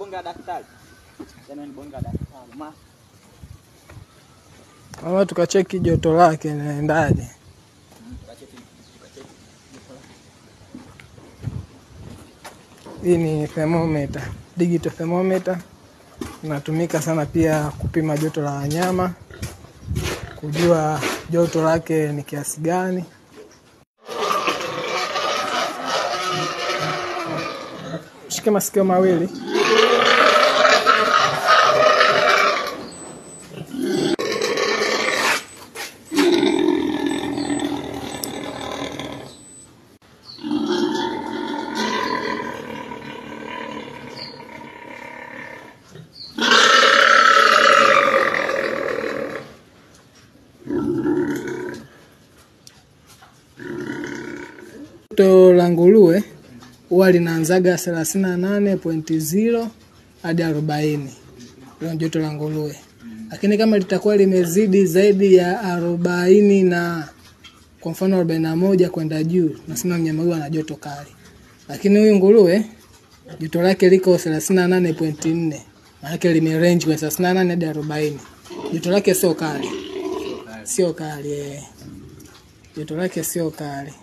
bonga daktari. Tena ni bonga daktari. Mama tukacheki joto lake naendaje. Hii ni thermometer, digital thermometer. Inatumika sana pia kupima joto la wanyama, kujua joto lake ni kiasi gani. Shika masikio mawili. Joto la nguruwe huwa linaanzaga 38.0 hadi 40. Hilo joto la nguruwe. Lakini kama litakuwa limezidi zaidi ya 40 na kwa mfano 41 kwenda juu, nasema mnyama huyu ana joto kali. Lakini huyu nguruwe joto lake liko 38.4. Maana yake lime range kwa 38 hadi 40. Joto lake sio kali. Sio kali. Joto lake sio kali.